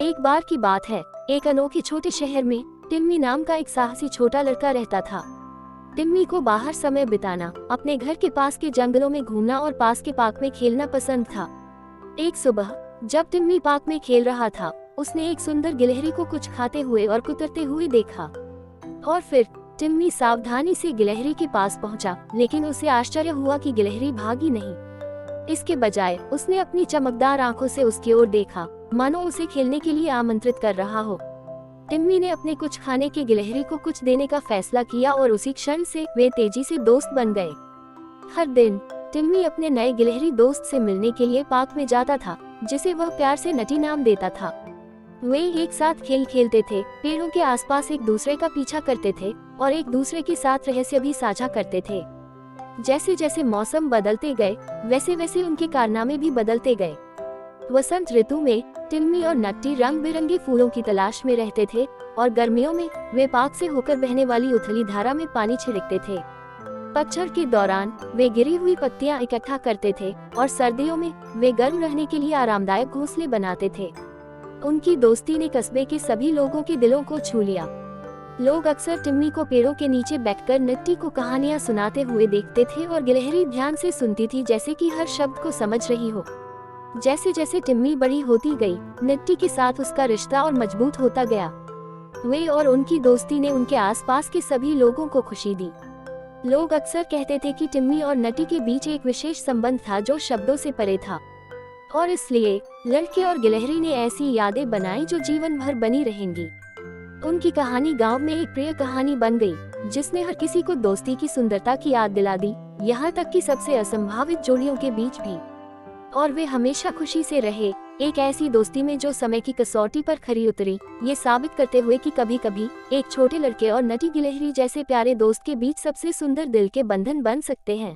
एक बार की बात है, एक अनोखे छोटे शहर में टिम्मी नाम का एक साहसी छोटा लड़का रहता था। टिम्मी को बाहर समय बिताना, अपने घर के पास के जंगलों में घूमना और पास के पार्क में खेलना पसंद था। एक सुबह जब टिम्मी पार्क में खेल रहा था, उसने एक सुंदर गिलहरी को कुछ खाते हुए और कुतरते हुए देखा। और फिर टिम्मी सावधानी से गिलहरी के पास पहुंचा, लेकिन उसे आश्चर्य हुआ कि गिलहरी भागी नहीं। इसके बजाय उसने अपनी चमकदार आंखों से उसकी ओर देखा, मानो उसे खेलने के लिए आमंत्रित कर रहा हो। टिम्मी ने अपने कुछ खाने के गिलहरी को कुछ देने का फैसला किया और उसी क्षण से वे तेजी से दोस्त बन गए। हर दिन टिम्मी अपने नए गिलहरी दोस्त से मिलने के लिए पार्क में जाता था, जिसे वह प्यार से नटी नाम देता था। वे एक साथ खेल खेलते थे, पेड़ों के आसपास एक दूसरे का पीछा करते थे और एक दूसरे के साथ रहस्य भी साझा करते थे। जैसे जैसे मौसम बदलते गए, वैसे वैसे उनके कारनामे भी बदलते गए। वसंत ऋतु में टिम्मी और नट्टी रंग बिरंगे फूलों की तलाश में रहते थे और गर्मियों में वे पार्क से होकर बहने वाली उथली धारा में पानी छिड़कते थे। पतझड़ के दौरान वे गिरी हुई पत्तियां इकट्ठा करते थे और सर्दियों में वे गर्म रहने के लिए आरामदायक घोंसले बनाते थे। उनकी दोस्ती ने कस्बे के सभी लोगों के दिलों को छू लिया। लोग अक्सर टिम्मी को पेड़ों के नीचे बैठकर नट्टी को कहानियां सुनाते हुए देखते थे और गिलहरी ध्यान से सुनती थी, जैसे कि हर शब्द को समझ रही हो। जैसे जैसे टिम्मी बड़ी होती गई, नट्टी के साथ उसका रिश्ता और मजबूत होता गया। वे और उनकी दोस्ती ने उनके आसपास के सभी लोगों को खुशी दी। लोग अक्सर कहते थे कि टिम्मी और नट्टी के बीच एक विशेष संबंध था जो शब्दों से परे था, और इसलिए लड़के और गिलहरी ने ऐसी यादें बनाई जो जीवन भर बनी रहेंगी। उनकी कहानी गांव में एक प्रिय कहानी बन गई, जिसने हर किसी को दोस्ती की सुंदरता की याद दिला दी, यहाँ तक कि सबसे असंभावित जोड़ियों के बीच भी। और वे हमेशा खुशी से रहे, एक ऐसी दोस्ती में जो समय की कसौटी पर खरी उतरी, ये साबित करते हुए कि कभी कभी एक छोटे लड़के और नटी गिलहरी जैसे प्यारे दोस्त के बीच सबसे सुंदर दिल के बंधन बन सकते हैं।